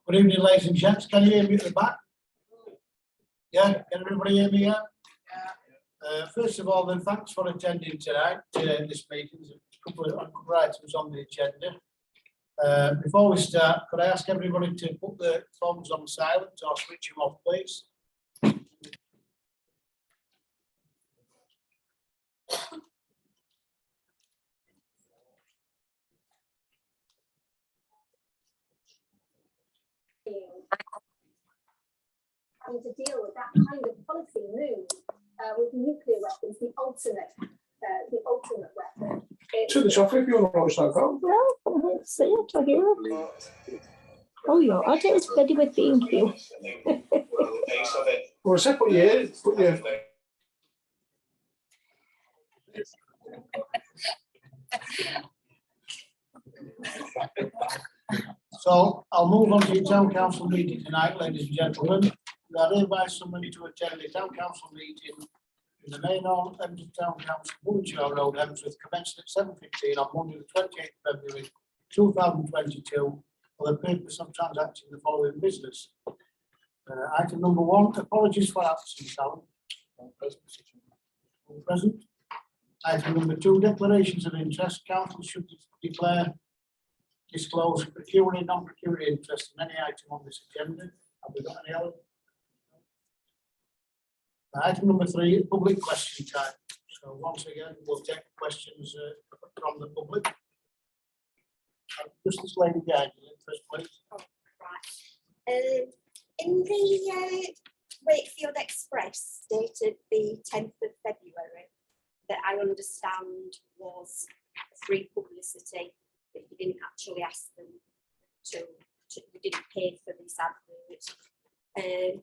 Good evening, ladies and gents. Can you hear me at the back? Yeah, can everybody hear me? Yeah. First of all, then, thanks for attending tonight. This meeting. There's a couple of items on the agenda. Before we start, could I ask everybody to put the phones on silent or switch them off, please? Having to deal with that kind of policy move with nuclear weapons, the ultimate weapon. Turn this off if you want to watch that film. No, I don't see it. I hear it. Oh, your audit is ready with thank you. Well, I said put your ear, put your... So I'll move on to the town council meeting tonight, ladies and gentlemen. We are hereby summoned to attend the town council meeting in the main hall of town council, Woolwich Road, Hemsworth, commencing at 7:15 on Monday, the 28th of February 2022, for the purpose of transacting the following business. Item number 1, apologies for absence, Alan. All present. Item number 2, declarations of interest. Council should disclose pecuniary, non-pecuniary interest in any item on this agenda. Have we got any other? Item number 3, public question time. So once again, we'll take questions from the public. Just this lady behind you, first please. Oh, right. In the Wakefield Express dated the 10th of February, that I understand was free publicity, but you didn't actually ask them to you didn't pay for this advert. I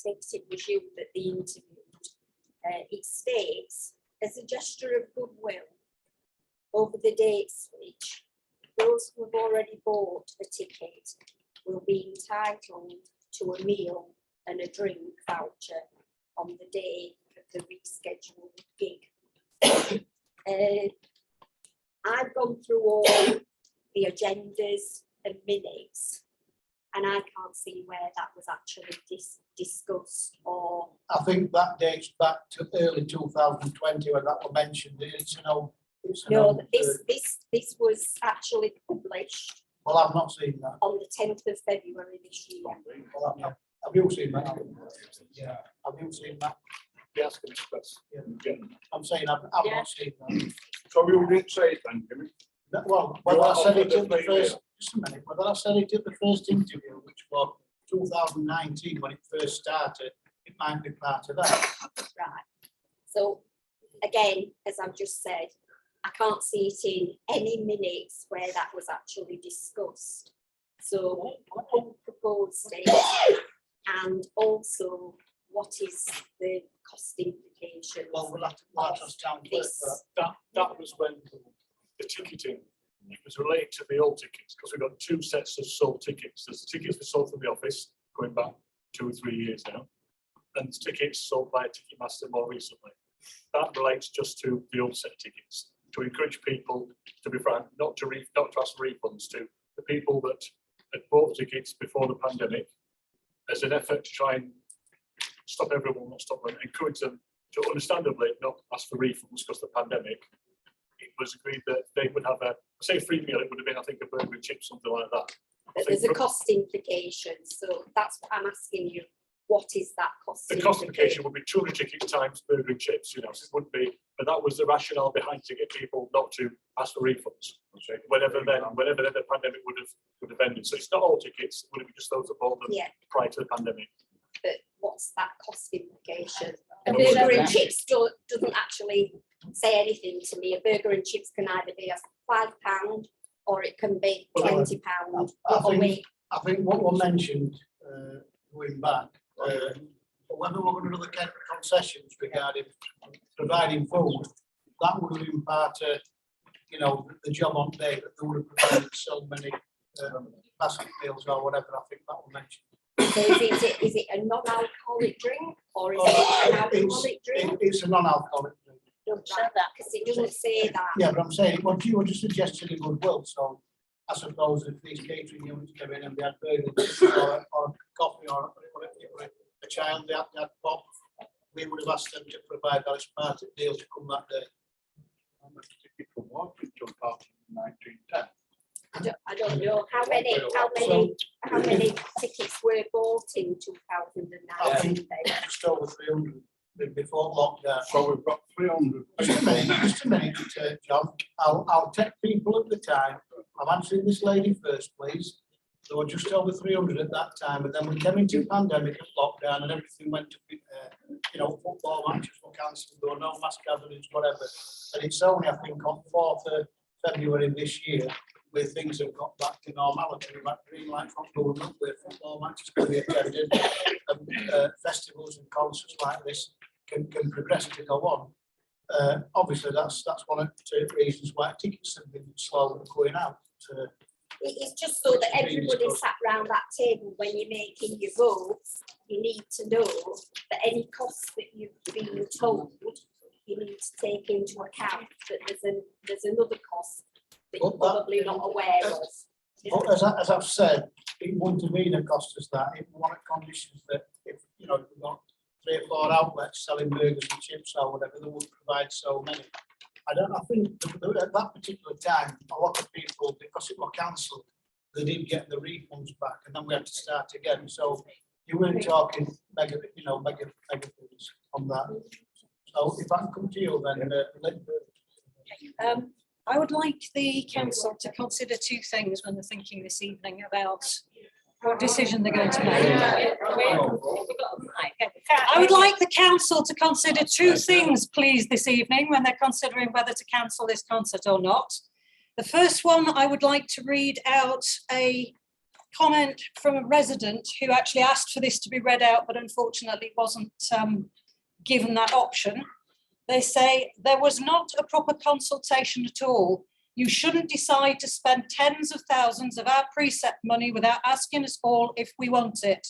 think it was you that they interviewed. It states, as a gesture of goodwill, over the date switch, those who have already bought a ticket will be entitled to a meal and a drink voucher on the day of the rescheduled gig. I've gone through all the agendas and minutes, and I can't see where that was actually discussed or. I think that dates back to early 2020 when that was mentioned. It's an old. No, this was actually published. Well, I've not seen that. On the 10th of February this year. Well, have you seen that? Yeah. Have you seen that? Yes, Express. Yeah. I'm saying I've not seen that. So you didn't say it then, Jimmy? Well, whether I said it at the first, just a minute, whether I said it at the first interview, which was 2019 when it first started, it might be part of that. Right. So again, as I've just said, I can't see it in any minutes where that was actually discussed. So what proposed it, and also what is the cost implications? Well, we'll have to march us down this. That was when the ticketing, it was related to the old tickets, because we've got 2 sets of sold tickets. There's the tickets we sold from the office going back 2 or 3 years now, and the tickets sold by Ticketmaster more recently. That relates just to the old set of tickets, to encourage people, to be frank, not to ask for refunds to the people that had bought tickets before the pandemic, as an effort to try and stop everyone, not stop them, encourage them to understandably not ask for refunds because of the pandemic. It was agreed that they would have say free meal, it would have been, I think, a burger and chips, something like that. But there's a cost implication, so that's what I'm asking you. What is that cost? The cost implication would be 200 tickets times burger and chips, so it wouldn't be, but that was the rationale behind to get people not to ask for refunds. Whenever then the pandemic would have ended. So it's not all tickets, it would have been just those that bought them prior to the pandemic. But what's that cost implication? A Well, burger and chips doesn't actually say anything to me. A burger and chips can either be £5 or it can be £20. I think what was mentioned going back, whether we're going to do the concessions regarding providing food, that would have been part of, the job on day that they would have provided so many basket meals or whatever. I think that was mentioned. So is it a non-alcoholic drink or is it an alcoholic drink? It's a non-alcoholic drink. Don't say that because it doesn't say that. Yeah, but I'm saying, well, you were just suggesting goodwill, so I suppose if these catering units come in and they had burgers or coffee or a child, they had pop, we would have asked them to provide that as part of the deal to come that day. From what we took part in 1910. I don't know how many tickets were bought in 2019. I think just over 300 before lockdown. So we've got 300. Just a minute, John. I'll take people at the time. I'm answering this lady first, please. There were just over 300 at that time, and then we came into pandemic and lockdown, and everything went to, football matches were cancelled. There were no mass gatherings, whatever. And it's only, I think, on 4th of February this year where things have got back to normality. We've had green light from government where football matches can be attended, and festivals and concerts like this can progressively go on. Obviously, that's one of the reasons why tickets have been slow going out. It's just so that everybody sat around that table when you're making your votes, you need to know that any costs that you've been told, you need to take into account that there's another cost that you're probably not aware of. But as I've said, it wouldn't have been a cost us that. It was one of the conditions that if, you know, if we've got 3 or 4 outlets selling burgers and chips or whatever, they would provide so many. I think at that particular time, a lot of people, because it was cancelled, they didn't get the refunds back, and then we had to start again. So you weren't talking mega things on that. So if I can come to you, then I would like the council to consider 2 things when they're thinking this evening about what decision they're going to make. I would like the council to consider 2 things, please, this evening when they're considering whether to cancel this concert or not. The first one, I would like to read out a comment from a resident who actually asked for this to be read out, but unfortunately wasn't given that option. They say, there was not a proper consultation at all. You shouldn't decide to spend tens of thousands of our precept money without asking us all if we want it.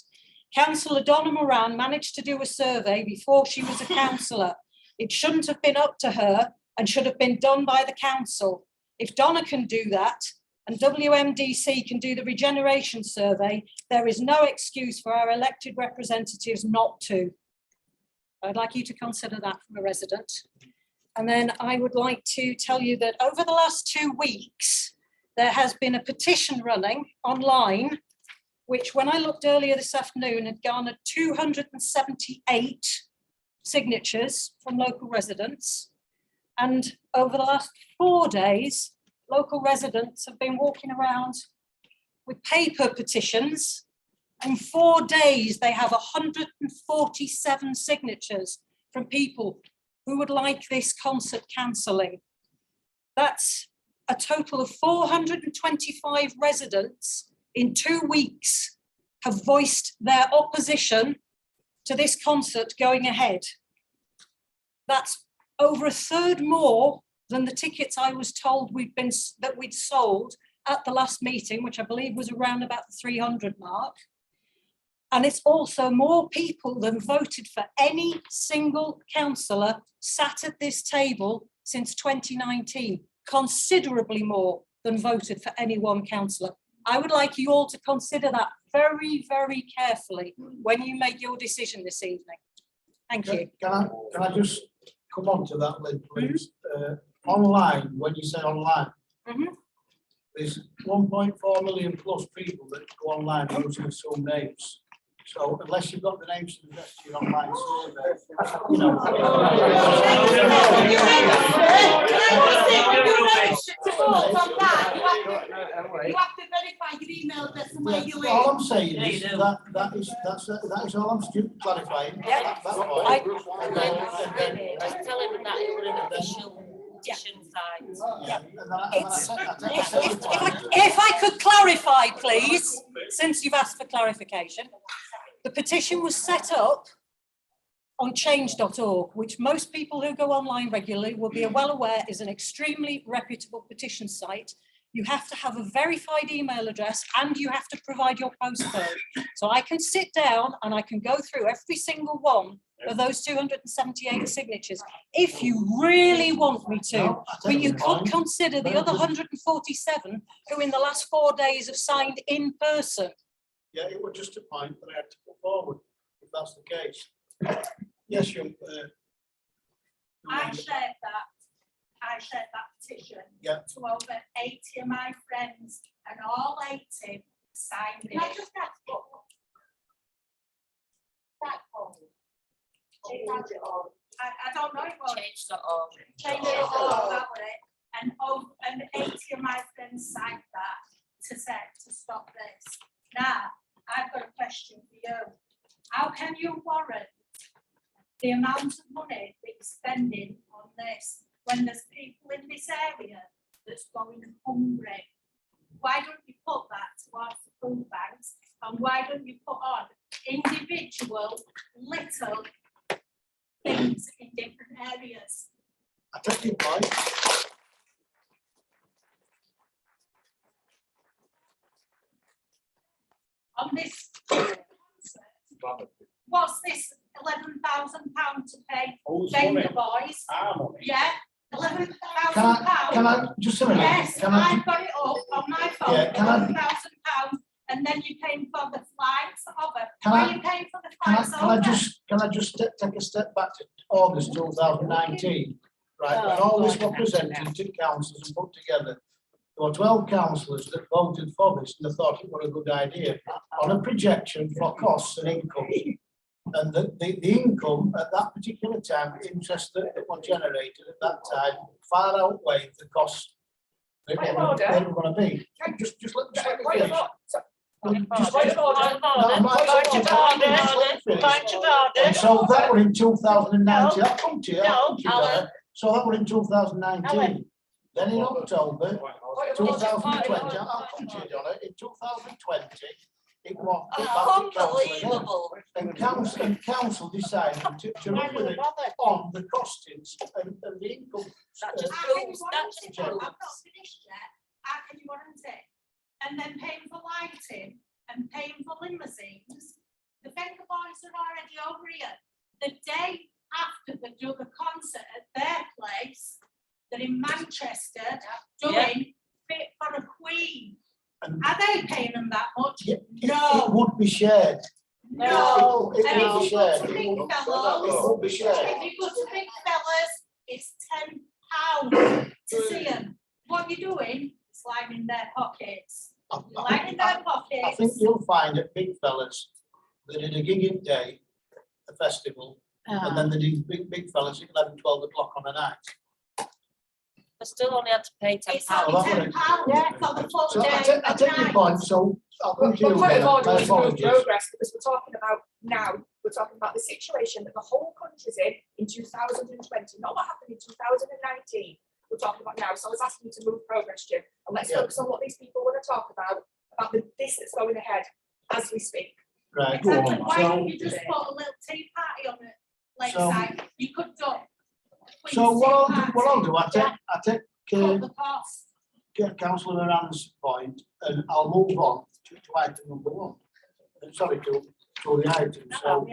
Councillor Donna Moran managed to do a survey before she was a councillor. It shouldn't have been up to her and should have been done by the council. If Donna can do that and WMDC can do the regeneration survey, there is no excuse for our elected representatives not to. I'd like you to consider that from a resident. And then I would like to tell you that over the last 2 weeks, there has been a petition running online, which when I looked earlier this afternoon had garnered 278 signatures from local residents. And over the last 4 days, local residents have been walking around with paper petitions. In 4 days, they have 147 signatures from people who would like this concert cancelling. That's a total of 425 residents in 2 weeks have voiced their opposition to this concert going ahead. That's over 1/3 more than the tickets I was told that we'd sold at the last meeting, which I believe was around about the 300 mark. And it's also more people than voted for any single councillor sat at this table since 2019, considerably more than voted for any one councillor. I would like you all to consider that very, very carefully when you make your decision this evening. Thank you. Can I just come on to that, Lynn, please? Online, when you say online, there's 1.4 million plus people that go online using Zoom names. So unless you've got the names to the rest of your online survey, you know. You have to verify your email address and where you live. All I'm saying is that is all I'm clarifying. Yeah. That's all. Tell him that it was an official petition site. If I could clarify, please, since you've asked for clarification, the petition was set up on change.org, which most people who go online regularly will be well aware is an extremely reputable petition site. You have to have a verified email address and you have to provide your postcode. So I can sit down and I can go through every single one of those 278 signatures if you really want me to. But you could consider the other 147 who in the last 4 days have signed in person. Yeah, it was just a point that I had to put forward, if that's the case. Yes, you. I shared that petition to over 80 of my friends, and all 80 signed it. Can I just ask what? That one. I don't know it was. Change.org. Change.org, that was it. And 80 of my friends signed that to stop this. Now, I've got a question for you. How can you warrant the amount of money that you're spending on this when there's people in this area that's going hungry? Why don't you put that towards the food banks, and why don't you put on individual little things in different areas? I take your point. On this what's this £11,000 to pay vendor boys? Yeah, Can I, just a minute? Yes, Can I, I've got it up on my phone, Yeah, can I- £11,000, and then you're paying for the flights over. Can Why I- are you paying for the can flights I over? can I just take a step back to August 2019? Right, when all this was presented to councillors and put together, there were 12 councillors that voted for this and they thought it was a good idea on a projection for costs and income. And the income at that particular time, the interest that were generated at that time far outweighed the costs that Point of were order. going to be. Just let me Point of finish. order. Just- Point of order. No, I'm not- Point of order. just let me finish. Point of order. And so that were in 2019. I'll come to you. No, I'll come to you Alan. there. So that were in 2019. Alan. Then in October Point of order. 2020, I'll come to you, Donna, in 2020, it was put back to council again. Unbelievable. And council decided to run with it on the costings and the income. That just How can you proves, warrant that just it? I've proves. not finished yet. How can you warrant it? And then paying for lighting and paying for limousines. The Venga Boys are already over here. The day after they do the concert at their place, they're in Manchester doing Fit for a Queen. And Are they paying them that much? it No. would be shared. No. It And would be if you go shared. to It Big would Fellows, be shared. if you go to Big Fellas, it's £10 to see them. What you're doing is lining their pockets. You're lining their I think pockets. you'll find at Big Fellas, they did a gig in day, a festival, and then they did big fellas at 11, 12 o'clock on a night. I still only had to pay £10. It's only Oh, that £10 for the full So day I and take your night. point, so I'll come to you. But point of Helen. order My is move apologies. progress, because we're talking about now, we're talking about the situation that the whole country's in 2020, not what happened in 2019. We're talking about now, so I was asking you to move progress, Jim, and let's Yeah. focus on what these people want to talk about this that's going ahead as we speak. Right, Exactly. Why so, don't you just put a little tea party on the lakeside? You could do. so what I'll do, I take Cut the cost. councillor Moran's point, and I'll move on to item number 1. Sorry, to the item, so,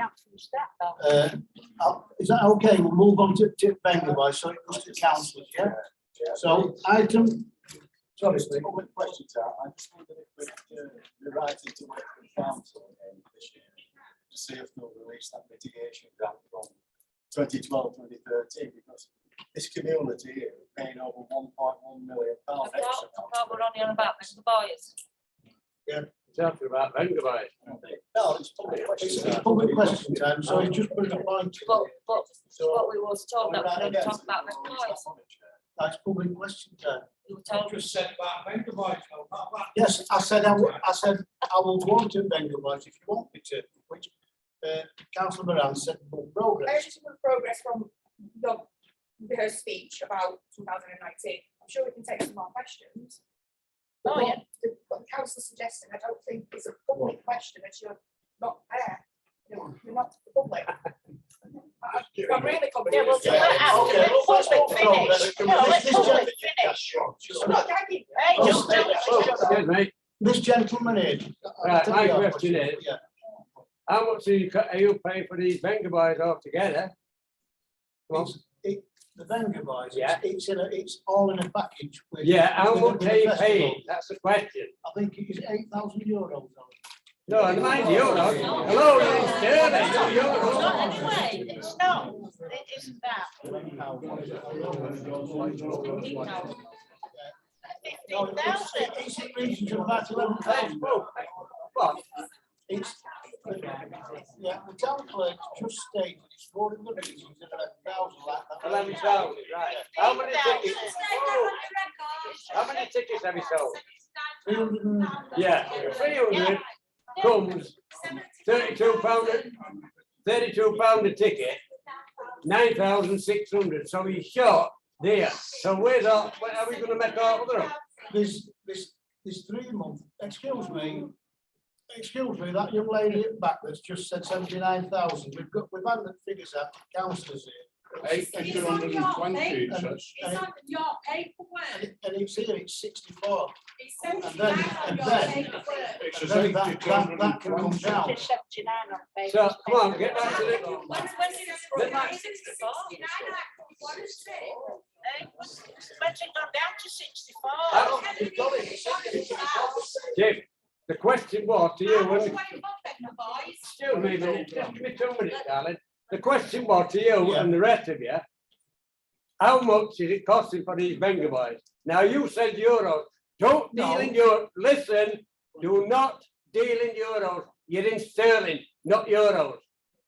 is that okay? We'll move on to Venga Boys, so it goes to councillors, yeah? So, item, sorry, Steve, what question? I just wondered if we're right to wait for the council this year to see if they'll release that mitigation grant from 2012, 2013, because this community here is paying over £1.1 million I extra. thought we're only on about the boys. Talking about Venga Boys. No, it's public It's question. public question time, so you just put a point. But what So, we was told that we we're were right going to against talk about it. the boys. That's public question time. We were told. said about Venga Boys, not about. Yes, I said I will go on to Venga Boys if you want me to, which councillor Moran said move I progress. just move progress from her speech about 2019. I'm sure we can take some more questions. Oh, yeah. What the council suggesting, I don't think is a public question, as you're not there. You're not the public. I'm really confused. Yeah, well, so let us- Okay, let let's public move finish. progress. No, let This public gen- finish. I'm not gagging. Hey, just tell us. Excuse me, This gentleman here. Right, my question is- Yeah. how much are you paying for these Venga Boys altogether? Well, The Venga Boys, Yeah. it's all in a package. with- yeah, how with much the are you festival. paying? That's the question. I think it is €8,000. No, and mind you, hello, you're sterling, not euros. Not anyway, it's not, it isn't that. 15,000. It's in regions of about 11,000. What? It's, yeah, the town clerk just stated it's more in the regions of 11,000 like that. 11,000, right. How many tickets? Oh. How many tickets have you sold? 300 and- Yeah, 300 comes £32 a ticket, 9,600, so he's short there. So where's all, where are we gonna make our other up? This 3 month, excuse me, that young lady at the back that's just said 79,000, we've had the figures at councillors here. It's on your paper. It's on your paperwork. And it's here, it's 64. It's 79 on and your then- paperwork. It's And then that can come down. It's 79 on paper. So, come on, get back to the, When did it When did it start? start? 69 Act of Warranty. When's it gone down to 64? Jim, the question was to you, when, Boys. excuse me a minute, just give me 2 minutes, darling. The question was to you and the rest of you, how much is it costing for these Venga boys? Now, you said euros. Don't deal in euros. Listen, do not deal in euros. You're in sterling, not euros.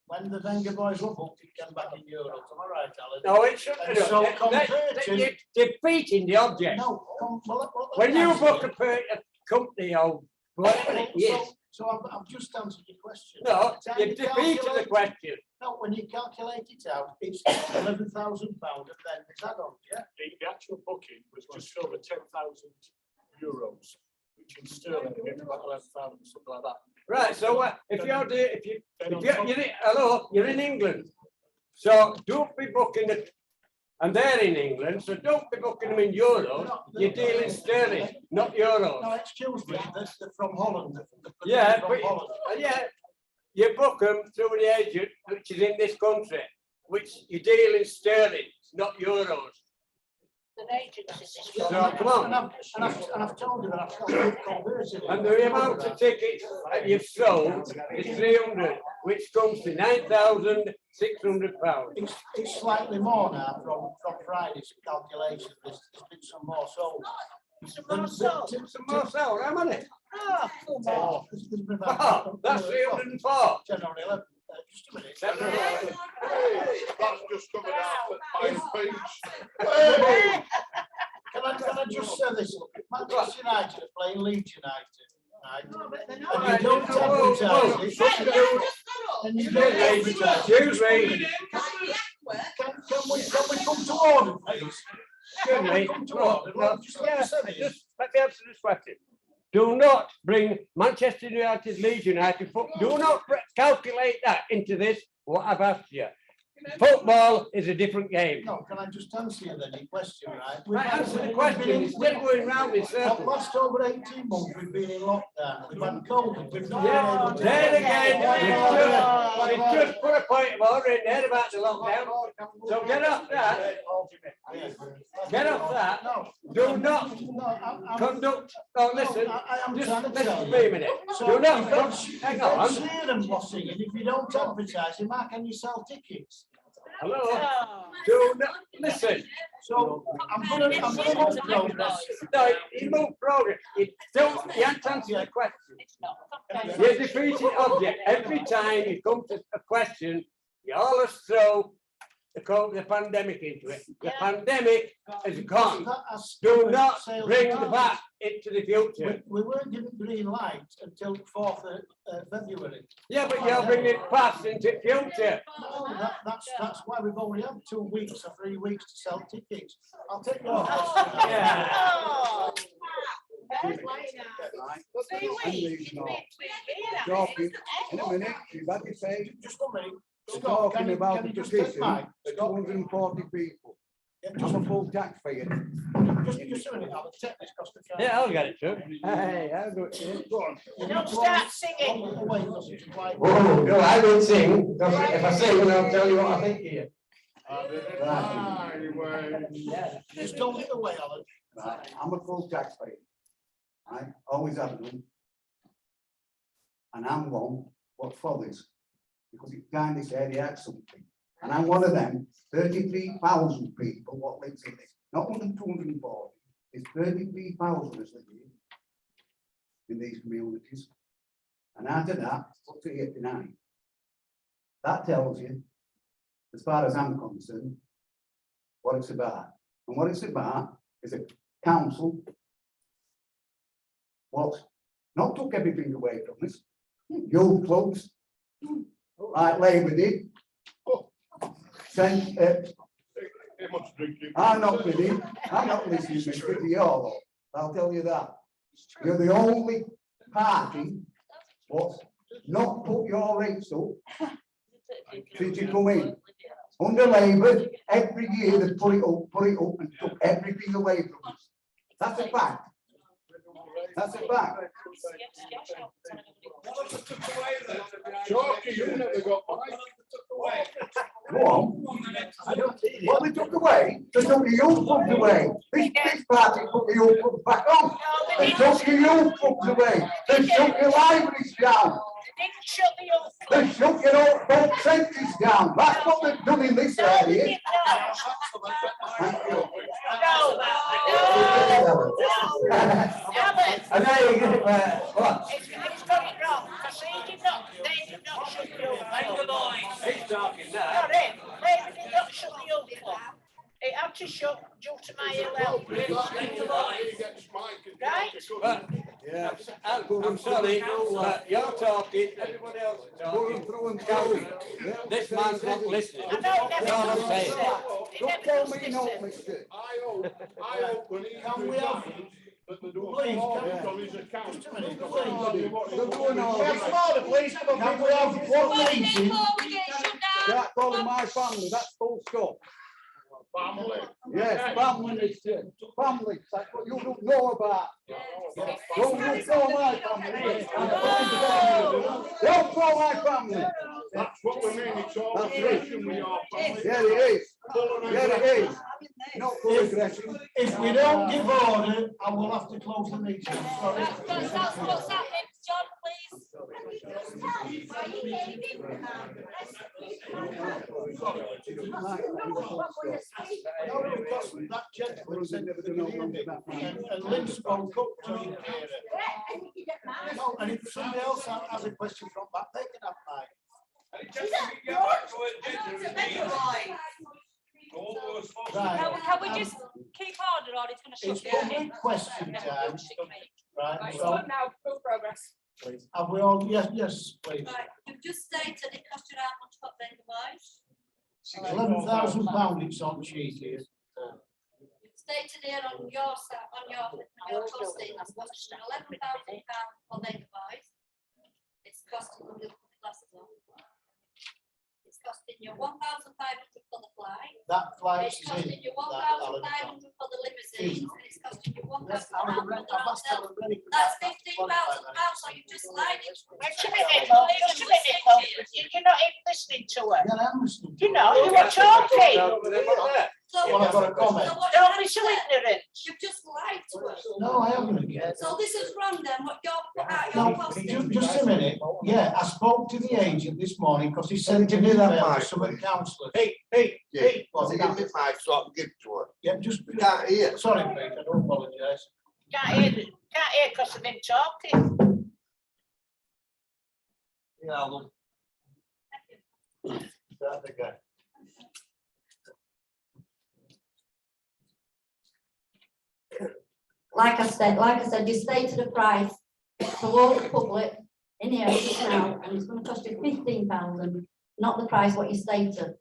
When the Venga boys were booked, it came back in euros. Am I right, Alan? No, it shouldn't. And so compared to- You're defeating the object. No, When you book a company or whatever it is, So I've just answered your question. no, Time you've you defeated the calculate- question. No, when you calculate it out, it's £11,000 and then it's add-ons, yeah? The actual booking was just over 10,000 euros, which in sterling, again, about 11,000, something like that. Right, so if you're in England, so don't be booking it, and they're in England, so don't be booking them in euros. You're dealing sterling, not euros. No, excuse me, they're from Holland. Yeah, From but Holland. yeah, you book them through the agent, which is in this country, which you deal in sterling, not euros. An agency So come on. And I've told you that I've converted it. And the amount of tickets that you've sold is 300, which comes to £9,600. It's slightly more now from Friday's calculation. There's been some more sold. Some more sold. Some more sold, how many? Oh, come on. There's been Oh, about- that's 304. 10 or 11. Just a minute. That's just coming out at Pine Beach. Can I just say this? Manchester United are playing Leeds United, right? And you don't advertise it. And you don't advertise it. Excuse me. Can we come to order, please? Excuse me. Come to order. No, Just let me say this. just let me answer this question. Do not bring Manchester United, Leeds United, do not calculate that into this, what I've asked you. Football is a different game. No, can I just answer you then, your question, right? I answer the question, instead of going round in For the circles. last over 18 months, we've been in lockdown. We've had COVID. We've not been Yeah, able to. there again, you just put a point of order in there about the lockdown. So get off that, get off that. No. Do not I'm- conduct, oh, listen, I am just trying to listen tell to me a you. minute. So Do not, if that's- hang if that's on. seeing them bossing, and if you don't advertise, you how can you sell tickets? Hello, Oh. do not, listen. So I'm gonna move progress. No, you move progress. You haven't answered the question. It's not. You're defeating object. Every time you come to a question, you always throw the pandemic into it. The pandemic is gone. Do not bring the bat into the future. We weren't given green light until 4th of February. Yeah, but you're bringing past into the future. No, that's why we've only had 2 weeks or 3 weeks to sell tickets. I'll take your question. Yeah. Oh. Talking, in a minute, you've had your say, Just 1 minute. we're Scott, talking can you about the just take petition mine? for Scott, 240 people. yeah, I'm a full taxpayer. just a minute, I'll take this cost of cash. Yeah, I'll get it too. Hey, I'll do it. Go on. Don't start singing. Oh, no, I don't sing. Because if I sing, then I'll tell you what I think here. Yeah. Just don't get away, Alan. Right, I'm a full taxpayer. I always have been. And I'm one what follows. Because it kindly said he had something. And I'm one of them 33,000 people what lives in this. Not more than 240. It's 33,000 as live here in these communities. And out of that, up to 89. That tells you, as far as I'm concerned, what it's about. And what it's about is a council what not took everything away from us. Your clubs, like Labour did. Sent, I'm not kidding. I'm not listening to you all. I'll tell you that. You're the only party what's not put your rates up since you come in. Under Labour, every year they put it up, and took everything away from us. That's a fact. That's a fact. Chalky, you never got mine. Go on. What they took away, they took the youth clubs away. This party put the youth clubs back on. They took the youth clubs away. They shut your libraries down. They shut your old centres down. That's what they've done in this area. And there you go. What? It's got it wrong, because they did not shut the old club. He's talking now. Not him, they did not shut the old club. It had to shut due to my ill health. Right? But, yeah, I'm sorry, but you're talking, everybody else is talking. This man's not listening. I know, That's all I'm saying. Don't tell me no, mister. I hope when he resigns, that they do a audit on his account. They're doing all Have some order, please. Can we have one meeting? Can't call them my family, that's full stop. Family. Yes, family, mister. Family, that's what you don't know about. Don't you know my family? Don't call my family. That's what we mean, it's all aggression with your family. Yeah, it is. Yeah, it is. Not full aggression. If we don't give order, I will have to close the meeting. Sorry. That's what's happening, John, please. No, because that gentleman said that they could hear me, and Lynn spoke up to me. No, and if somebody else has a question from back, they can have mine. Can we just keep order or it's going to It's shut down? public question time, right? Right, So, so now, full progress. have we all, yes, please. Right, you've just stated it cost you how much for vendor-wise? £11,000 it's on sheet here. You've stated here on your costing, that's cost you £11,000 for vendor-wise. It's costing, I'm going to put the glasses on. It's costing you 1,500 for the flight. That flight It's is costing in. you that 1,500 for the limousines, and it's costing you 1,000 That's for the hotel. That's £15,000, so you just lied it. Wait a minute, love, just a minute, love. You're not even listening to her. Yeah, I'm listening. You know, you were talking. So Well, I've got a comment. Don't be so ignorant. You've just lied to us. No, I haven't again. So this is wrong then, what you're put out your No, costing. just a minute. Yeah, I spoke to the agent this morning because he sent an email to some of the councillors. Hey. Was he giving me my sort of gift to her? Yeah, just. We can't hear. Sorry, mate, I do apologise. Can't hear because of him talking. Yeah, look. Start again. Like I said, you stated a price to all the public in here just now, and it's going to cost you 15,000, not the price what you stated.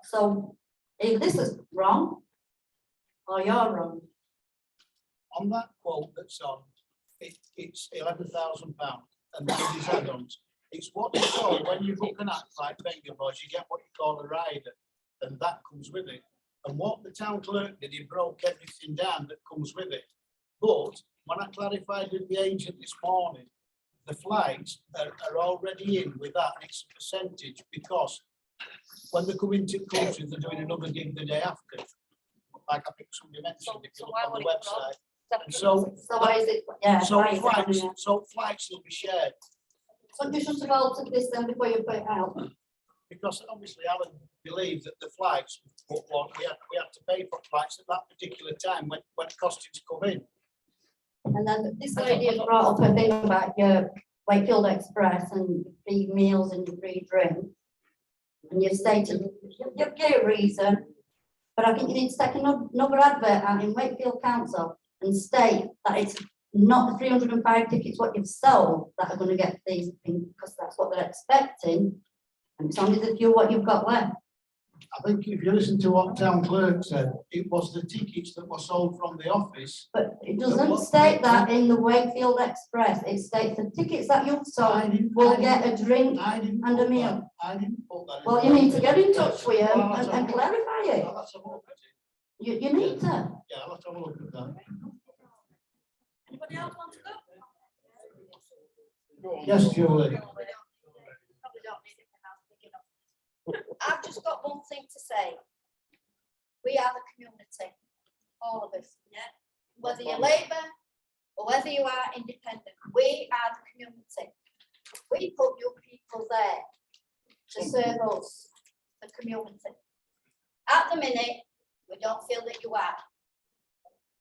So if this is wrong, or you're wrong. On that quote that's on, it's £11,000, and that is add-ons. It's what you call, when you book an act like Venga Boys, you get what you call a rider, and that comes with it. And what the town clerk did, he broke everything down that comes with it. But when I clarified with the agent this morning, the flights are already in with that, and it's a percentage, because when they come into the country, they're doing another gig the day after. Like I think somebody mentioned, if you look on the website. And so why is it? Yeah. So why is it on flights, there? so flights will be shared. So you should have altered this then before you put it out. Because obviously Alan believed that the flights, we had to pay for flights at that particular time when it costed to come in. And then this lady has brought up a thing about your Wakefield Express and free meals and free drink. And you've stated, you gave a reason, but I think you need to take another advert out in Wakefield Council and state that it's not the 305 tickets what you've sold that are going to get these things, because that's what they're expecting. And it's only the few what you've got left. I think if you listen to what town clerk said, it was the tickets that were sold from the office. But it doesn't state that in the Wakefield Express. It states the tickets that you've sold will get a drink and a meal. I didn't put that in. Well, you need to get in touch with them and clarify it. I'll have to look at it. You need to. Yeah, I'll have to have a look at that. Anybody else want to go? Yes, Julie. Probably don't need it now, picking up. I've just got one thing to say. We are the community, all of us, yeah? Whether you're Labour or whether you are independent, we are the community. We put you people there to serve us, the community. At the minute, we don't feel that you are.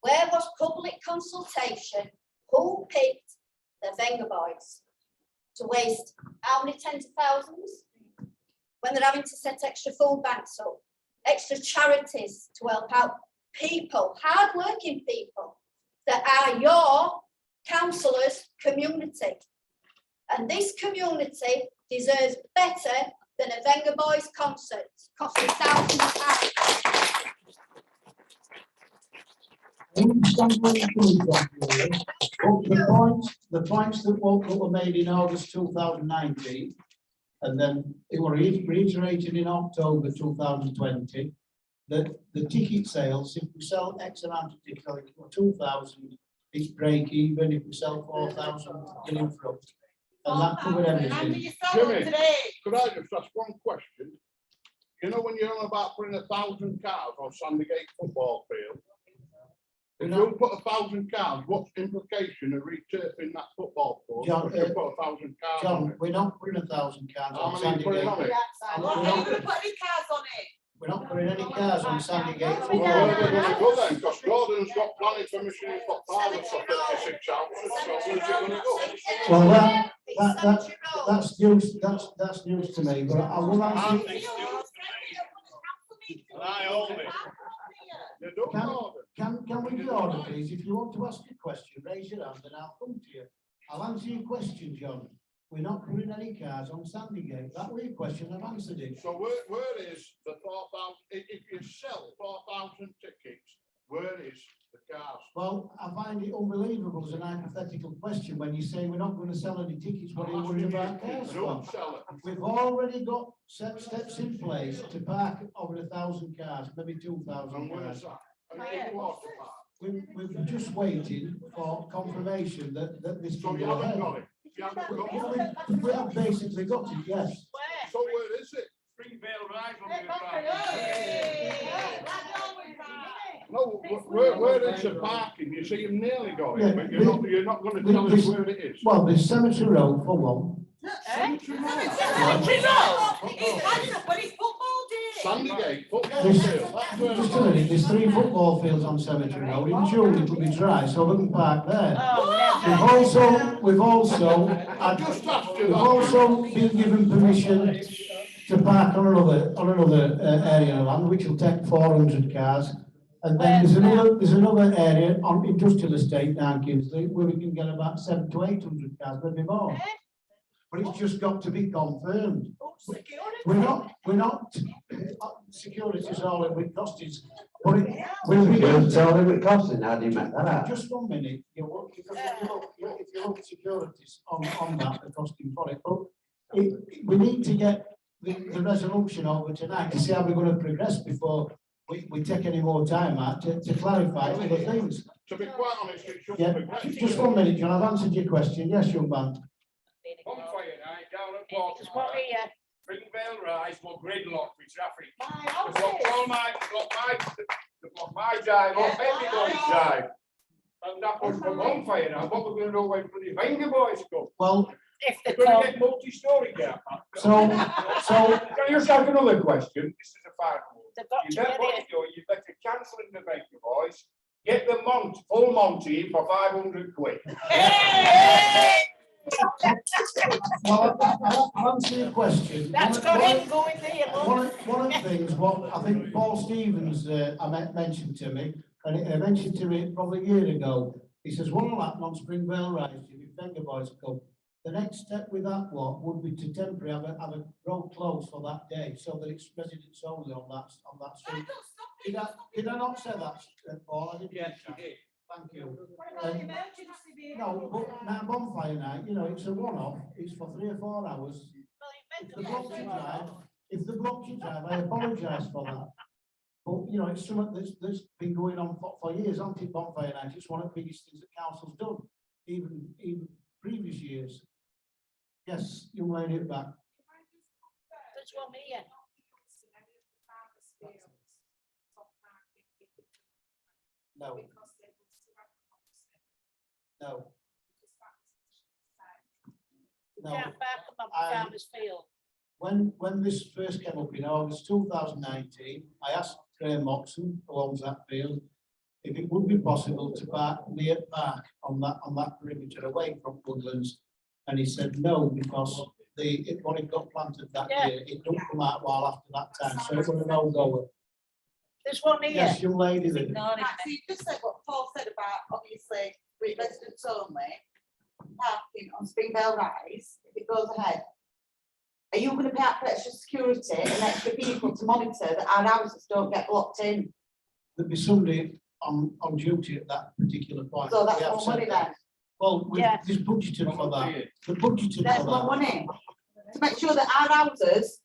Where was public consultation? Who picked the Wenger boys to waste how many tens of thousands? When they're having to set extra food banks up, extra charities to help out people, hard-working people that are your councillors' community. And this community deserves better than a Wenger boys concert costing thousands of pounds. The points that were made in August 2019, and then it were reiterated in October 2020, that the ticket sales, if we sell X amount of tickets, like 2,000, it's break even. If we sell 4,000, get in front. And that covered everything. Jimmy, could I just ask one question? You know, when you're on about putting 1,000 cars on Sandygate football field, if you put 1,000 cars, what's the implication of returfing that football field? John, You put 1,000 cars on John, it. we're not putting 1,000 cars How on many are you putting on Sandygate. it? What are you going to put any cars on it? We're not putting any cars on Sandygate Well, football. where are they going to go then? Because Gordon's got planning permission, he's got pilots for 56 houses, so where's it going to go? Well, that's news to me, but I will answer. I own it. You don't know them. Can we do order, please? If you want to ask a question, raise your hand and I'll come to you. I'll answer your question, John. We're not putting any cars on Sandygate. That was your question, I've answered it. So where is the 4,000, if you sell 4,000 tickets, where is the cars? Well, I find it unbelievable as an hypothetical question when you say we're not going to sell any tickets. What are you worried about cars for? Don't sell it. We've already got set steps in place to park over 1,000 cars, maybe 2,000 And where's cars. that? And in water park. We're just waiting for confirmation that this. So you haven't got it? You haven't got it? We have basically got it, yes. So where is it? Springvale Rise on the park. No, where is the parking? You see, you've nearly got it, but you're not going to tell us where it is. Well, there's Cemetery Road for one. Cemetery Road? When it's football day. Sandygate football field. Just a minute, there's 3 football fields on Cemetery Road. In June it will be dry, so we can park there. We've also been given permission to park on another area of land, which will take 400 cars. And then there's another area on industrial estate down Kingsley where we can get about 700 to 800 cars, maybe more. But it's just got to be confirmed. We're not, security is all it would cost us. But it will be. You'll tell them it costs, and how do you make that out? Just 1 minute, if you look at securities on that, the costing for it, but we need to get the resolution over tonight to see how we're going to progress before we take any more time out to clarify other things. To be quite honest, it should Yeah, just 1 minute, John, I've answered your question. Yes, young man. Bonfire night down at Waterford. Springvale Rise will gridlock with traffic. They've got my drive off, everybody's drive. And that was for bonfire now. What we're going to do when the Wenger boys come? Well, if they're going to get multi-story car park. So Can you just ask another question? This is a final one. You better what you do, you better cancel in the Wenger boys. Get the full Monty in for 500 quid. Well, I'll answer your question. That's got him going there. One of the things, what I think Paul Stevens mentioned to me, and he mentioned to me probably a year ago, he says, what will happen on Springvale Rise if the Wenger boys come? The next step with that one would be to temporarily have a road closed for that day, so that it's residents only on that street. Did I not say that, Paul? I didn't. Yes, you did. Thank you. No, but now bonfire night, you know, it's a one-off. It's for 3 or 4 hours. If the block you drive, I apologise for that. But, you know, it's something that's been going on for years, hasn't it, bonfire night? It's one of the biggest things that council's done, even previous years. Yes, young lady at the back. There's one here. No. No. No. Can't back them up I- farmers field. When this first came up in August 2019, I asked Graham Moxon, who owns that field, if it would be possible to park near park on that perimeter away from woodlands. And he said no, because when it got planted that Yeah. year, it don't come out while after that time, so it was a no-goer. There's one here. Yes, young lady there. Ignoring Right, so me. you just said what Paul said about obviously with residents only, parking on Springvale Rise, if it goes ahead. Are you going to pay out for extra security and extra people to monitor that our houses don't get blocked in? There'd be somebody on duty at that particular point. So that's We have more said money that. then. Well, Yeah. there's budgeted for that. The budgeted There's for more that. money to make sure that our houses,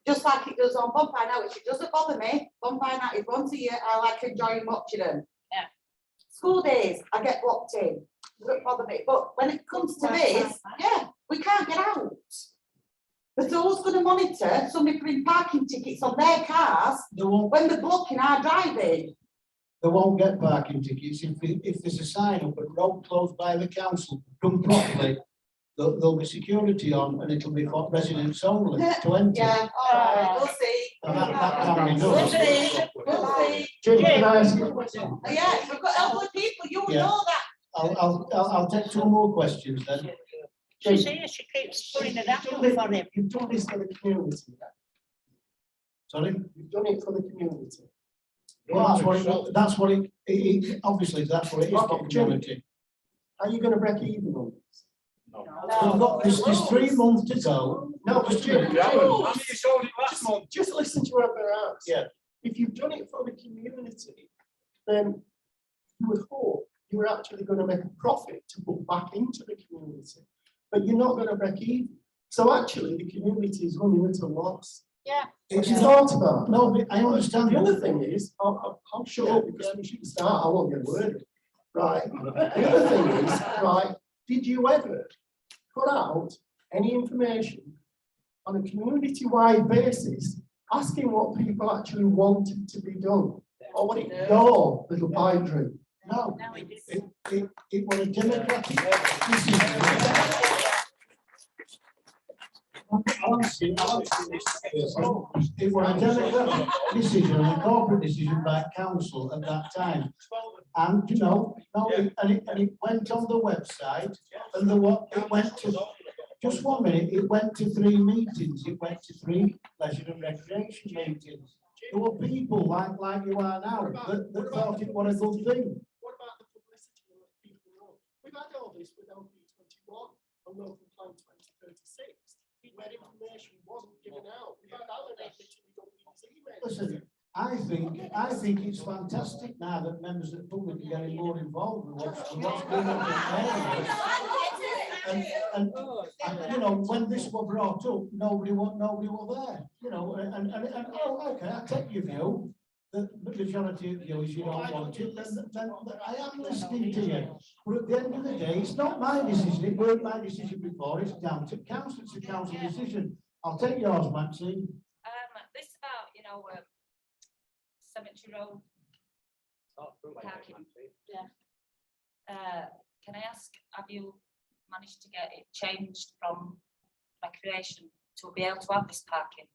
just like it does on Bonfire Night, which it doesn't bother me. Bonfire Night is once a year. I like enjoying watching them. Yeah. School days, I get blocked in. Doesn't bother me. But when it comes to this, yeah, we can't get out. But who's going to monitor somebody putting parking tickets on their cars They won't, when they're blocking our driving? they won't get parking tickets if there's a sign up at road closed by the council, done properly. There'll be security on and it'll be for residents only to enter. Yeah, all right, we'll see. And that can be done. We'll see, we'll see. Jim, can I ask you a question? Yeah, we've got elderly people, you Yeah. know that. I'll take two more questions then. She's here, she keeps putting it up for him. You've done this for the community. Sorry? You've done it for the community. Well, that's what it obviously, that's what it is for Okay, Jim. community. Are you going to break even on this? We've got, there's 3 months to go. No, but Jim, You sold it last month. just listen to what they're asked. Yeah. If you've done it for the community, then you would hope you were actually going to make a profit to put back into the community, but you're not going to break even. So actually, the community is running at a loss. Yeah. It's You not, thought about. no, but I understand. The other thing is, I'll shut up because we should start. I won't get a word. Right. The other thing is, right, did you ever put out any information on a community-wide basis asking what people actually wanted to be done? Or what it your little pipe dream? No. Now we do. It was a democratic decision. It was a democratic decision, a corporate decision by council at that time. And, you know, and it went on the website and it went to, just 1 minute, it went to 3 meetings. It went to 3 leisure and recreation meetings. There were people like you are now that thought it was a good thing. What about the publicity and let people know? We've had all this with LP21 and local plan 2036, where information wasn't given out. We've had Alan admitting we don't use emails. Listen, I think it's fantastic now that members of the public are getting more involved with what's going on in areas. And, you know, when this was brought up, nobody was there, you know, and oh, okay, I take your view. The majority of you is you don't want it, then I am listening to you. But at the end of the day, it's not my decision. It weren't my decision before. It's down to council. It's a council decision. I'll take yours, Maxine. This about, you know, Cemetery Road parking. Can I ask, have you managed to get it changed from recreation to be able to have this parking?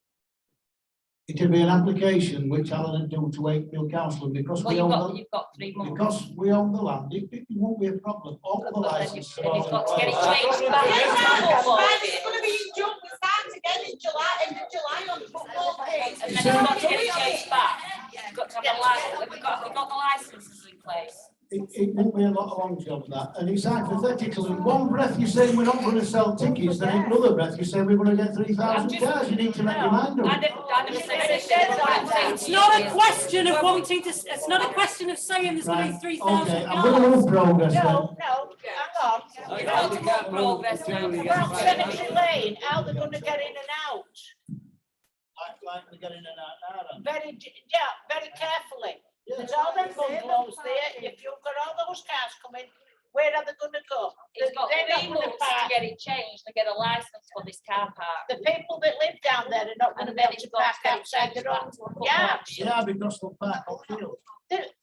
It'll be an application which Alan would do to Wakefield Council because Well, we own you've got 3 months. because we own the land. It won't be a problem. All the But then licenses. you've got to get it are- changed back. It's going to be in June, we start again in July, end of July on the football pitch. And then you've got to get it changed back. You've got to have a license. Have we got the licenses in place? It won't be a long job that, and it's hypothetical. In one breath you say we're not going to sell tickets, then in another breath you say we're going to get 3,000 cars. You need to make your mind up. It's not a question of wanting to, it's not a question of saying there's going to be 3,000 Okay, I'm going to move progress then. No, hang on. About Cemetery Lane, how they're gonna get in and out? like they're getting an hour. Very, very carefully. There's all them bungalows there, if you've got all those cars coming, where are they gonna go? It's got They're not 3 gonna months to park. get it changed, to get a license for this car park. The people that live down there are not gonna And be then able it's to got park to get it outside changed their back own to a football yards. field. Yeah, because they'll park on field.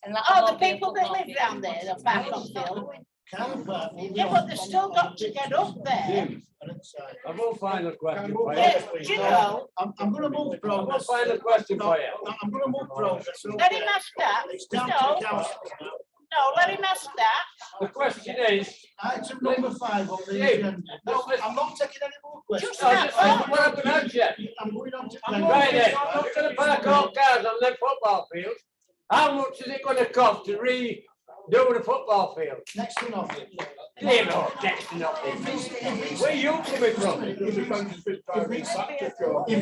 And that Oh, will the not be a people that football live field. down there, they'll park on field. Car park will be Yeah, on- but they've still got to get up there. Jim, on its side. I've one final question for Yeah, you. do you know, I'm gonna move I've one progress. final question for you. No, I'm gonna move progress. let him ask that. It's down to No, the council now. no, let him ask that. The question is, Item number 5 on the Jim, agenda. No, I'm not taking any more questions. Just I just said, what happened out yet? I'm going on to. Right then, I'm not gonna park all cars on the football field. How much is it gonna cost to redo the football field? Next to nothing. You know, next to nothing. Where you coming from? If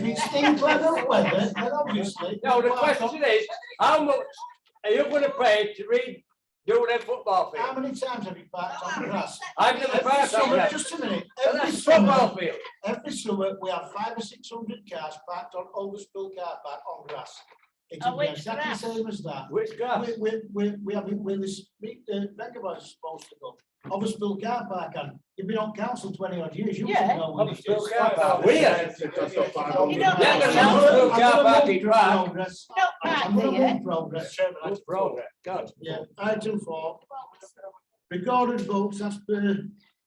it's inclement weather, then obviously. No, the question is, how much are you gonna pay to redo the football How field? many times have you parked on grass? I've never Every parked on summer, grass. just a minute. And Every that's football summer, field. every summer, we have 500 or 600 cars parked on overspill car park on grass. It On will be which exactly the grass? same as that. Which grass? We have, where this, Venga is supposed to go. Overspill car park, and you've been on council 20 odd years, you should Yeah. know. when it Overspill is. car park. Where? You don't Yeah, know. there's an overspill car park in Prague. Progress. Don't I'm park gonna there. move progress. Good progress, God. Yeah, item 4. Recorded votes as per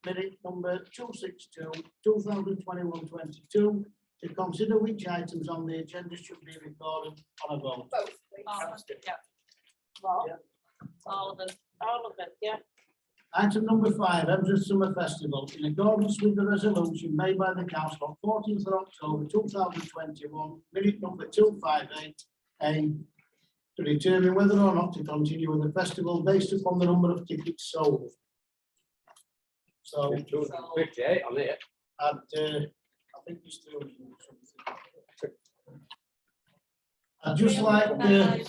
minute number 262, 2021-22, to consider which items on the agenda should be recorded on a vote. Both, please. Yeah. What? Yeah. All of them. All of it, yeah. Item number 5, Emsworth Summer Festival, in accordance with the resolution made by the council on 14th of October 2021, minute number 258A, to determine whether or not to continue with the festival based upon the number of tickets sold. So, 258 on it. and, I think we still. I'd just like to.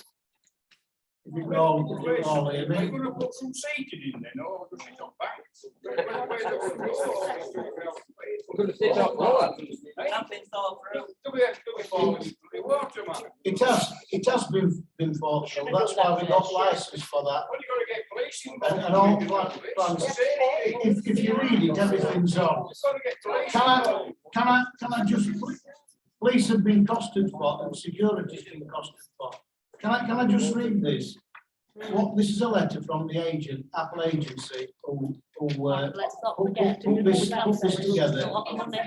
If you go, Are you gonna put some seating in then, or just sit on banks? We're gonna sit up lower. It has been thought through, that's why we got license for that. Well, you gotta get police involved. And all plans, if you read it, everything's on. You've gotta get police Can involved. I just, police have been costed for and security's been costed for. Can I just read this? What, this is a letter from the agent, Apple agency, who Let's not put forget. this together. The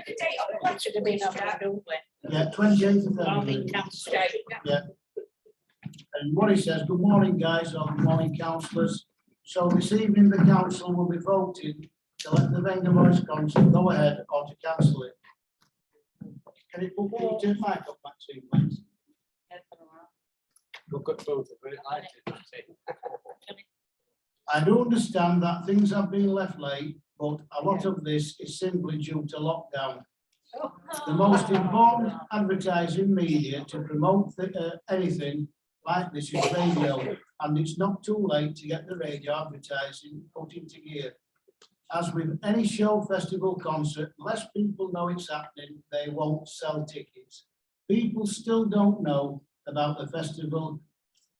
date of the letter should have been on that, don't we? Yeah, 28th of I'll February. be council. Yeah. And what he says, good morning, guys, or good morning, councillors. So this evening, the council will be voting to let the Venga Voice concert go ahead or to cancel it. Can you put your mic up, Maxine, please? Look at both of it. I do understand that things have been left late, but a lot of this is simply due to lockdown. The most important advertising media to promote anything like this is radio, and it's not too late to get the radio advertising put into gear. As with any show, festival, concert, unless people know it's happening, they won't sell tickets. People still don't know about the festival,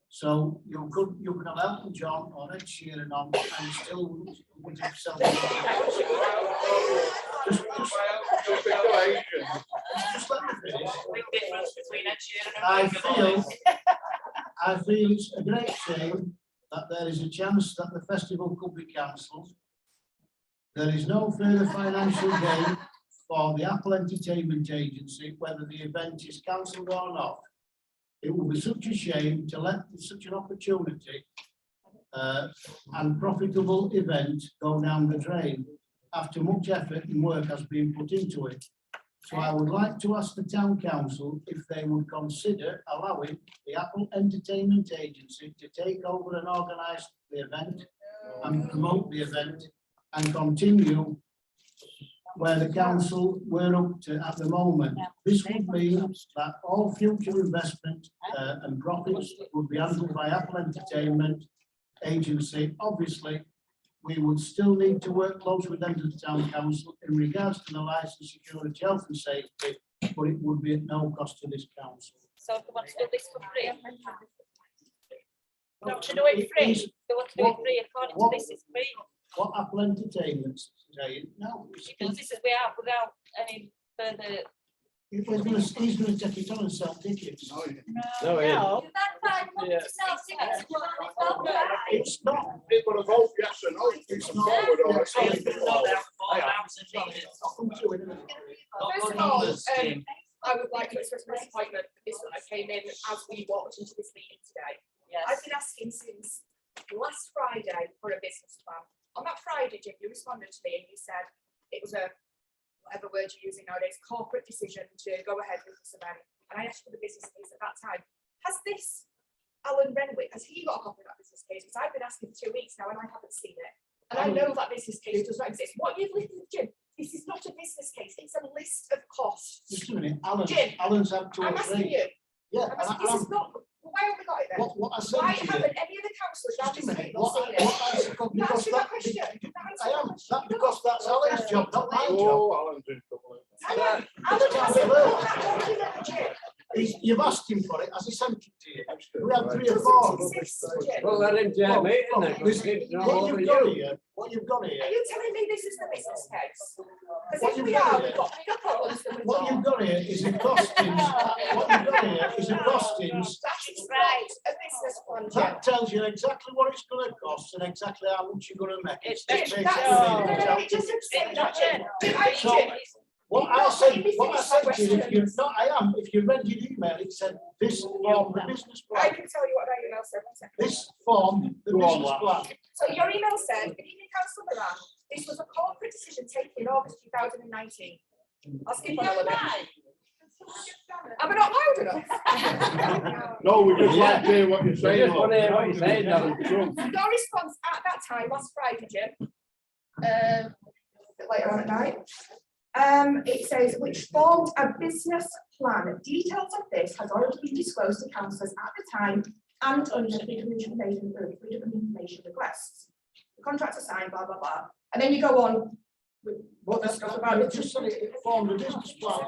so you can have Elton John or Ed Sheeran on and still wouldn't sell tickets. Just let me finish. Big difference between Ed Sheeran and I feel it's a great shame that there is a chance that the festival could be cancelled. There is no further financial gain for the Apple Entertainment Agency, whether the event is cancelled or not. It would be such a shame to let such an opportunity and profitable event go down the drain after much effort and work has been put into it. So I would like to ask the town council if they would consider allowing the Apple Entertainment Agency to take over and organise the event and promote the event and continue where the council were up to at the moment. This would mean that all future investment and profits would be handled by Apple Entertainment Agency. Obviously, we would still need to work close with them to the town council in regards to the license, security, health and safety, but it would be at no cost to this council. So if they want to do this for free. Not to do it free, they want to do it free, according to this, it's free. What Apple Entertainment's saying, no. Because this is we are without any further. He's gonna take it on and sell tickets. No, yeah. No. It's not. People to vote yes or no. It's Forward not. or It's not. First of all, I would like to express my disappointment that this one came in as we walked into this meeting today. I've been asking since last Friday for a business plan. On that Friday, Jim, you responded to me and you said it was a, whatever word you're using nowadays, corporate decision to go ahead with this event. And I asked for the business case at that time. Has this, Alan Renwick, has he got a copy of that business case? Because I've been asking for 2 weeks now and I haven't seen it. And I know that business case does not exist. What you've listed, Jim, this is not a business case. It's a list of costs. Just a minute, Alan, Jim, Alan's had two or I'm asking three. you. Yeah. I'm asking, this is not, why haven't we got it then? What I said Why to you. haven't any of the councillors around Just a this minute, table seen it? because Answer that, that question. I am, that because that's Alan's job, not my job. Oh, Alan's in trouble. Alan hasn't got that document, Jim. You've asked him for it, has he sent it to you? We had 3 or Doesn't 4. exist, Jim. Well, let him jam it, Well, innit? listen, It's not what over you've got you. here, what you've got here, Are you telling me this is the business case? What Because if you've we got are, here- we've got bigger problems than we what thought. you've got here is a costings, what you've got here is a costings. That is right, a business plan, Jim. That tells you exactly what it's gonna cost and exactly how much you're gonna make. It's Jim, basically that's, the no, result. it doesn't say that, Jim. Jim, What I said to you, if you're not, if you read your email, it said this form, the business I plan, can tell you what that email said, 1 second. this form, the business plan. So your email said, good evening, Councillor Moran, this was a corporate decision taken in August 2019. I'll skip on a little bit. Am I not loud enough? No, we just like to hear what you're We saying. just want to hear what you're saying, Alan. Your response at that time, last Friday, Jim, a bit later on at night, it says, which formed a business plan. Details of this has already been disclosed to councillors at the time and under freedom of information requests. The contracts are signed, blah, blah, blah. And then you go on with what the stuff about it. Just said it formed a business plan.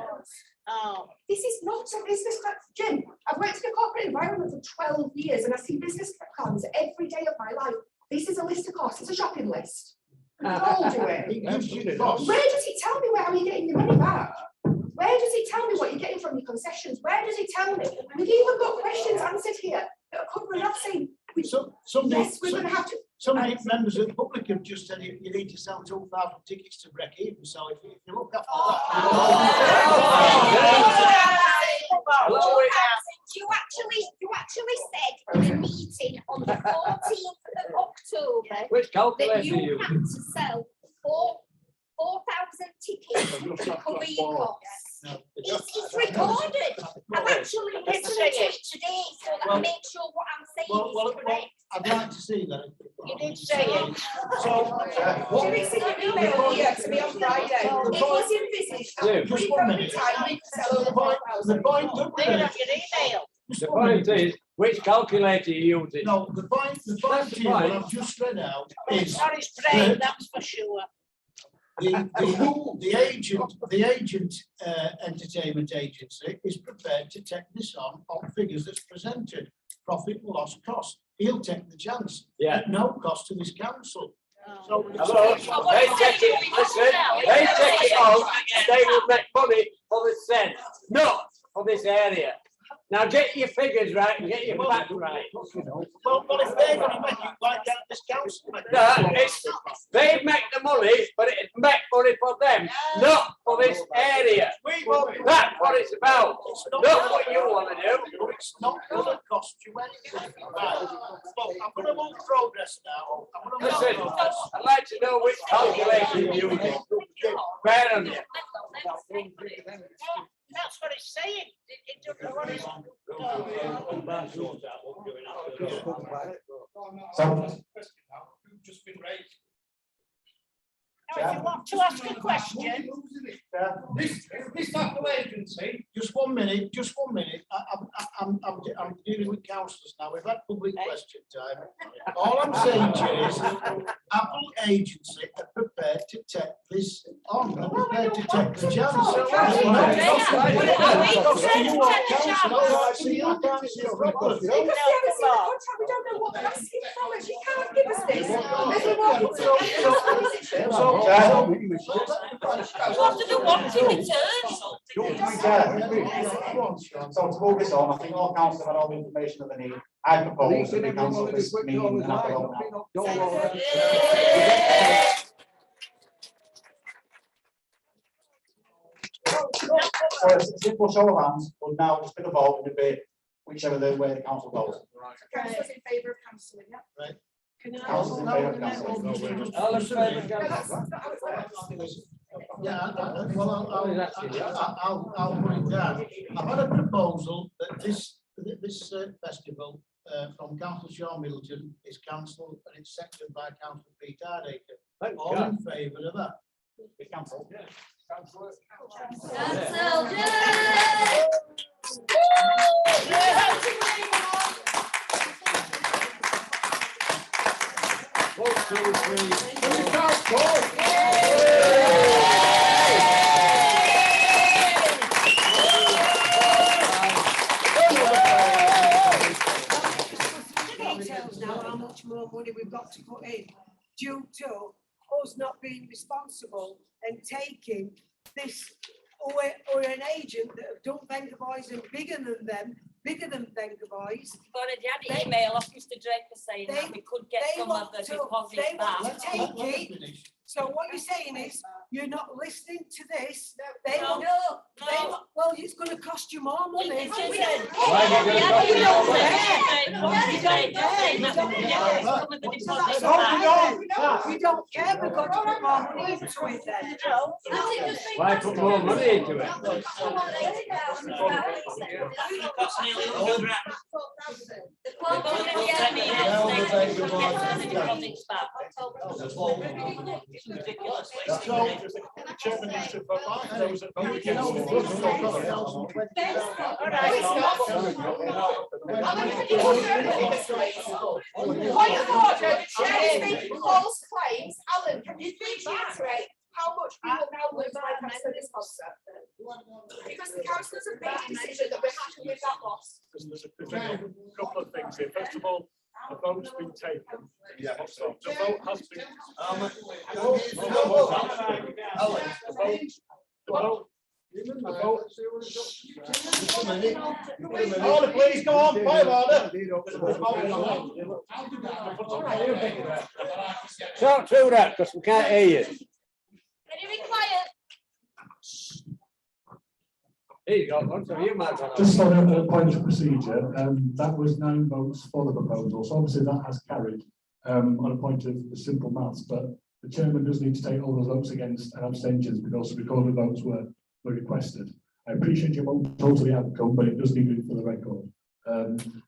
Oh, this is not a business plan. Jim, I've worked in a corporate environment for 12 years and I see business plans every day of my life. This is a list of costs. It's a shopping list. We all do it. It gives you Where costs. does it tell me how you're getting your money back? Where does it tell me what you're getting from your concessions? Where does it tell me? We've even got questions answered here that are covering up saying, yes, we're going to have to. Some members of the public have just said you need to sell 2,000 tickets to break even. So if you look at You actually said in a meeting on the 14th of October Which that calculator you you? had to sell 4,000 tickets to cover your costs. It's recorded. I've actually listened to it today so that I make sure what I'm saying is correct. I'd like to see that. You did say it. So, Did it see your email here to me on Friday? It was envisaged that Just 1 minute. time we could sell over The point 4,000. that we're There on your email. The point is, which calculator you using? No, the point here, what I've just read out is Not his brain, that's for sure. the agent entertainment agency is prepared to take this on figures that's presented, profit, loss, cost. He'll take the chance at no cost to this council. So Hello, they take it, listen, they take it on, they will make money for the cent, not for this area. Now get your figures right and get your facts right. Well, if they're going to make it like that, this council. They make the money, but it make money for them, not for this area. That's what it's about, not what you want to do. It's not going to cost you anything. Right. Look, I'm going to move progress now. Listen, I'd like to know which calculator you're using. Fair on you. That's what it's saying. It doesn't know what it's. Just been raised. if you want to ask a question. This Apple agency, just 1 minute, I'm dealing with councillors now, we've had public question time. All I'm saying to you is, Apple agency are prepared to take this on, they're prepared to take the chance. We don't know what they're asking from us. You can't give us this. So to move this on, I think all council have had all the information that they need. I propose that we cancel this meeting and have a vote now. So it's a simple show of hands, but now just been a vote and debate whichever way the council goes. Councillors in favour of cancelling, yeah? Right. Councillors in favour of cancelling. All in favour of cancelling? Yeah, I'll put it down. I've had a proposal that this festival from Councillor Sean Middleton is cancelled and it's seconded by Councillor Pete Hardacre. All in favour of that? It's cancelled. Cancel, Details now how much more money we've got to put in due to us not being responsible and taking this or an agent that have done Venga Boys and bigger than them, bigger than Venga Boys. But I had an email off Mr. Draper saying that we could get some of the deposit back. Want to take it. So what you're saying is, you're not listening to this. They No, want, no. they want, well, it's going to cost you more money. It isn't. We don't care, we've got to put more money into it then. Why put more money into it? The chairman needs to provide those that vote against it. Point of order, the chair is making false claims. Alan, can you please reiterate how much we will now lose by cancelling this concert? Because the councillors have made a decision that we're happy with that loss. There's a couple of things here. First of all, the vote's been taken. Yeah. So the vote has been. Order, please, go on, point of order. Talk through that, because we can't hear you. Can you be quiet? Here you go, one, so you might as well. Just on a point of procedure, that was 9 votes for the proposal, so obviously that has carried on a point of simple maths, but the chairman does need to take all those votes against and abstentions because recorded votes were requested. I appreciate you won't totally outcome, but it does need to be for the record.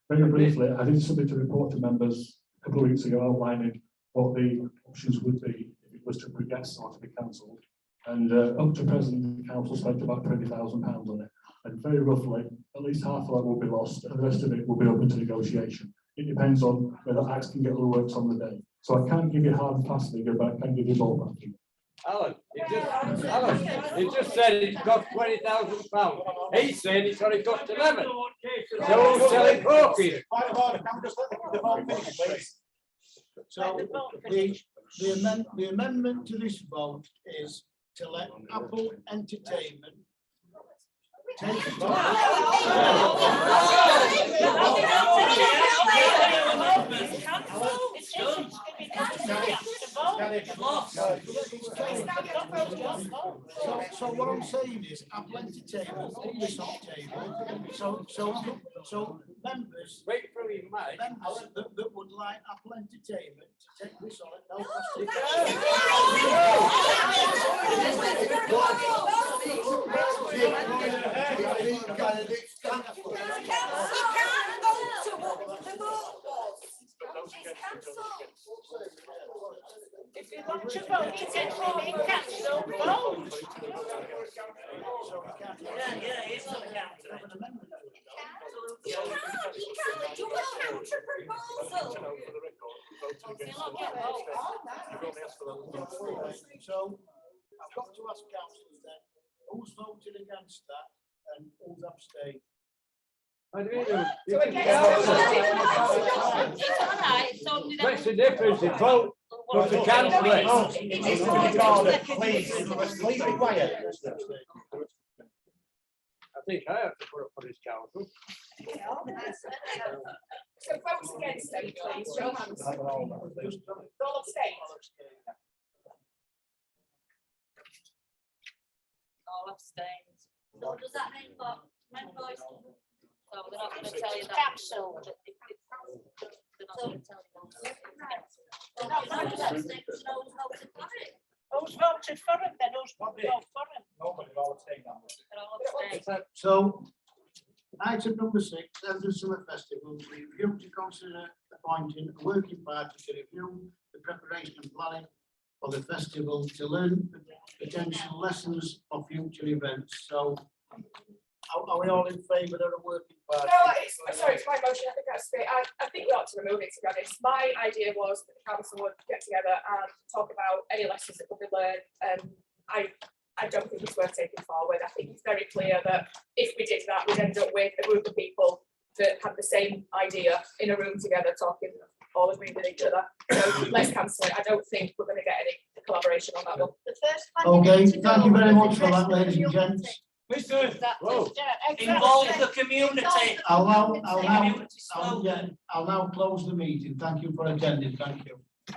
Very briefly, I did submit a report to members a couple of weeks ago outlining what the options would be if it was to progress or to be cancelled. And up to present, the council spent about £20,000 on it. And very roughly, at least half of that will be lost, and the rest of it will be open to negotiation. It depends on whether Axe can get all the works on the day. So I can't give you a hard and fast figure, but I can give you a ballpark figure. Alan, he just said it cost £20,000. He's saying it's only cost 11. So who's selling porkies? So the amendment to this vote is to let Apple Entertainment take it to So what I'm saying is Apple Entertainment on this table. So members that would like Apple Entertainment to take this on at no If you you want to vote, it's informing council vote. Yeah, it's on the council. You can't do a counter proposal. So I've got to ask councillors then, who's voted against that and who's abstained? I do know. So again, It's all right, so did What's the difference in vote? But to cancel it. Please, please be quiet. I think I have to put up for this council. So votes against them, please, show hands. All abstain. all abstained. So does that mean for invoice? So they're not going to tell you that. Council. They're not going to tell you that. Well, you know that thing, you know, who's voted for it. Who's voted for him then? Who's voted for him? Nobody, all abstained. They're all abstained. So, item number 6, Elder Summer Festival, review to consider appointing a working party to review the preparation and planning for the festival to learn potential lessons of future events. So, are we all in favour of a working party? No, it's my motion. I think that's great. I think we ought to remove it, to be honest. My idea was that the council would get together and talk about any lessons that could be learned. I don't think it's worth taking forward. I think it's very clear that if we did that, we'd end up with a group of people that had the same idea in a room together, talking, all agreeing with each other. So let's cancel it. I don't think we're going to get any collaboration on that one. The first Okay, thank you very much for that, ladies and gents. Mr. Whoa. Involve the community. I'll now close the meeting. Thank you for attending. Thank you.